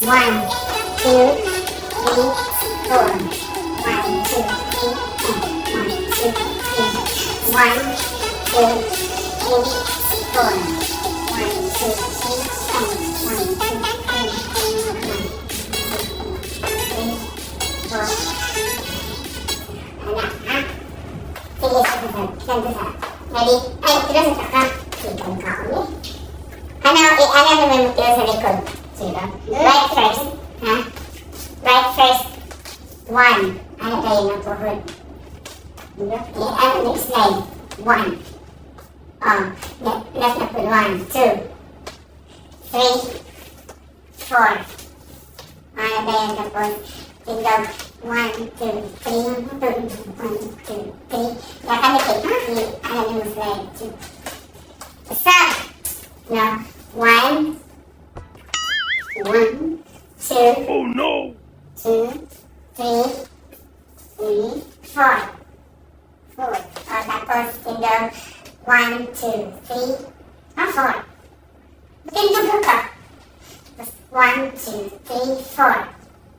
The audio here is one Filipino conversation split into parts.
1, 2, 3, 4. 1, 2, 3, 1, 2, 3, 4. 1, 2, 3, 4. Anak, ha? Sige, sa. Ready? Ay, tira sa ka. Sige, ka ulit. Ano naman mo tira sa likod? Sige. Right first. Ha? Right first. 1. Ano tayo na pohod? Ano next line? 1. Let's na put 1, 2, 3, 4. Ano tayo tapos? Tingnan. 1, 2, 3. 1, 2, 3. Nakamit eh. Ano mo slide? 2. Stop! No. 1, 2. Oh no! 2, 3, 4. 4. Tapos tingnan. 1, 2, 3. 4. Tingnan ka. 1, 2, 3, 4.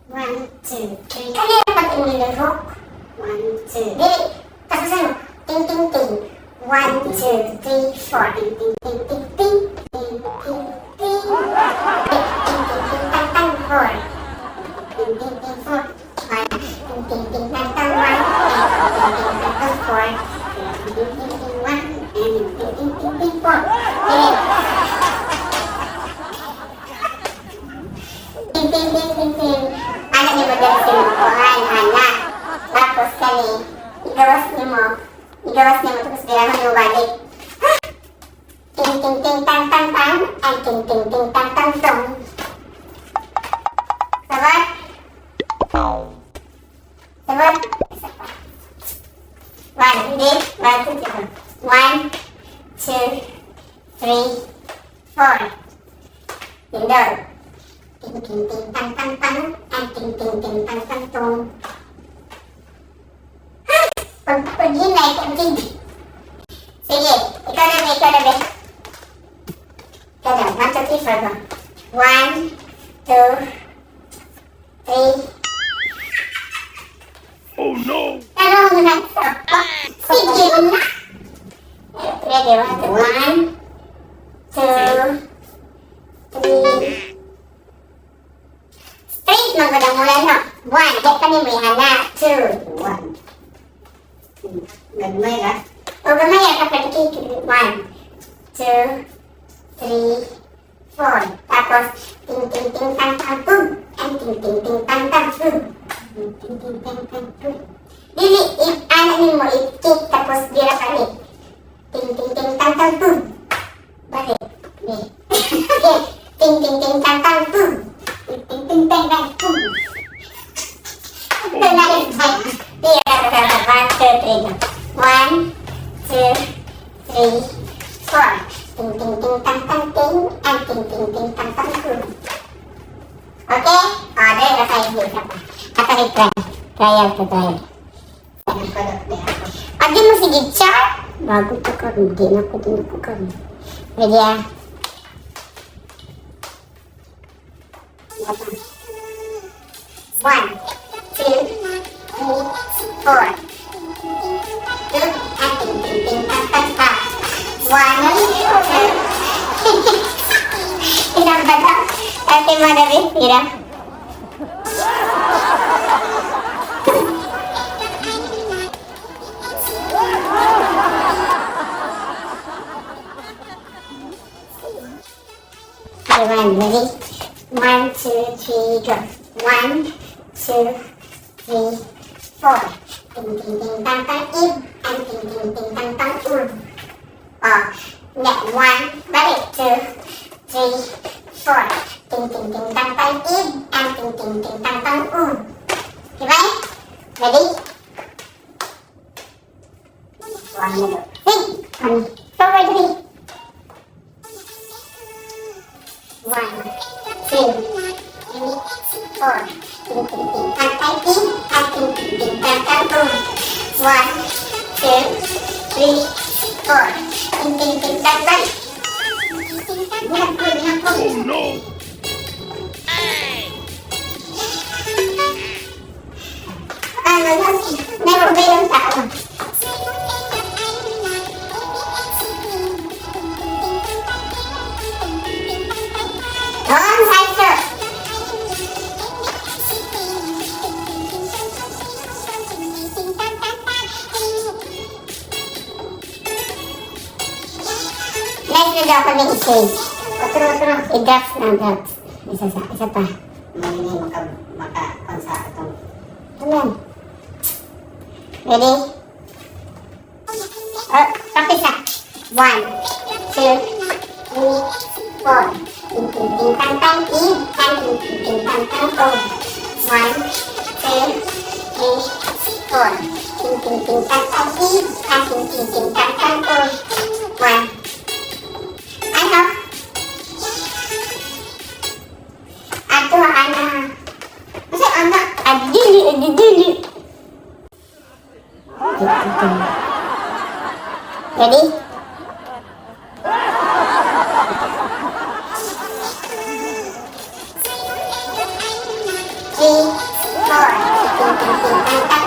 1, 2, 3. Kanina pag inilurok. 1, 2. Dili. Tapos ano? Ting, ting, ting. 1, 2, 3, 4. Ting, ting, ting, ting, ting. Ting, ting, ting. Ting, ting, ting, tang, tang, 4. Ting, ting, ting, 4. Ting, ting, ting, tang, tang, 1. Ting, ting, ting, tang, 4. Ting, ting, ting, 1. Ting, ting, ting, ting, 4. Dili. Ting, ting, ting, ting, ting. Anak ni madalas sinukuhan, anak. Tapos kani, igawas niyo mo, tapos bilangan mo balik. Ting, ting, ting, tang, tang, tang, and ting, ting, ting, tang, tang, tong. Sabat? Sabat? One, hindi? 1, 2, 3, 4. Tindol. Ting, ting, ting, tang, tang, tang, and ting, ting, ting, tang, tang, tong. Pag yun na, ikaw hindi. Sige, ikaw na ba? Ikaw na. 1, 2, 3, 4 ba? 1, 2, 3. Oh no! Ano mo na ito? Sige na. Ready, 1, 2, 3. Straight magmula no? 1, get pa ni mo yan na. 2, 1. Gagmay ka? O gamay ka pa ni 1, 2, 3, 4. Tapos, ting, ting, ting, tang, tang, boom. And ting, ting, ting, tang, tang, boom. Ting, ting, ting, tang, tang, boom. Dili, ano mo, i-kick, tapos dira ka ni. Ting, ting, ting, tang, tang, boom. Bakit? Okay. Ting, ting, ting, tang, tang, boom. Ting, ting, ting, tang, tang, boom. Ito na rin. Tira ka sa 1, 2, 3, 4. Ting, ting, ting, tang, tang, ting. And ting, ting, ting, tang, tang, boom. Okay? Dahil na tayo dito pa. Nakalitry. Trial to trial. Pag di mo sige, char. Bago ito ka. Hindi na ko ka. Ready ah? 1, 2, 3, 4. Two, and ting, ting, ting, tang, tang, tang. 1, 2. Ilang ba ito? Ate mo na rin, tira. Ready? 1, 2, 3, go. 1, 2, 3, 4. Ting, ting, ting, tang, tang, ib. And ting, ting, ting, tang, tang, next 1, balik. 2, 3, 4. Ting, ting, ting, tang, tang, ib. And ting, ting, ting, tang, tang, diba? Ready? 1, 2, 3. Forward 3. 1, 2, 3, 4. Ting, ting, ting, tang, tang, ib. And ting, ting, ting, tang, tang, 1, 2, 3, 4. Ting, ting, ting, tang, tang. Oh no! Kaya kami i-save. Otro. I-drops na, drops. Isa pa. Hindi maka sa itong. Ayan. Ready? Practice na. 1, 2, 3, 4. Ting, ting, ting, tang, tang, ting. Tang, ting, ting, ting, tang, tang, tong. 1, 2, 3, 4. Ting, ting, ting, tang, tang, ting. Tang, ting, ting, ting, tang, tang, tong. 1. Ano? Ato, ano? Kasi ano? Adili. Ready? Three, four. Ting, ting, ting, tang, tang,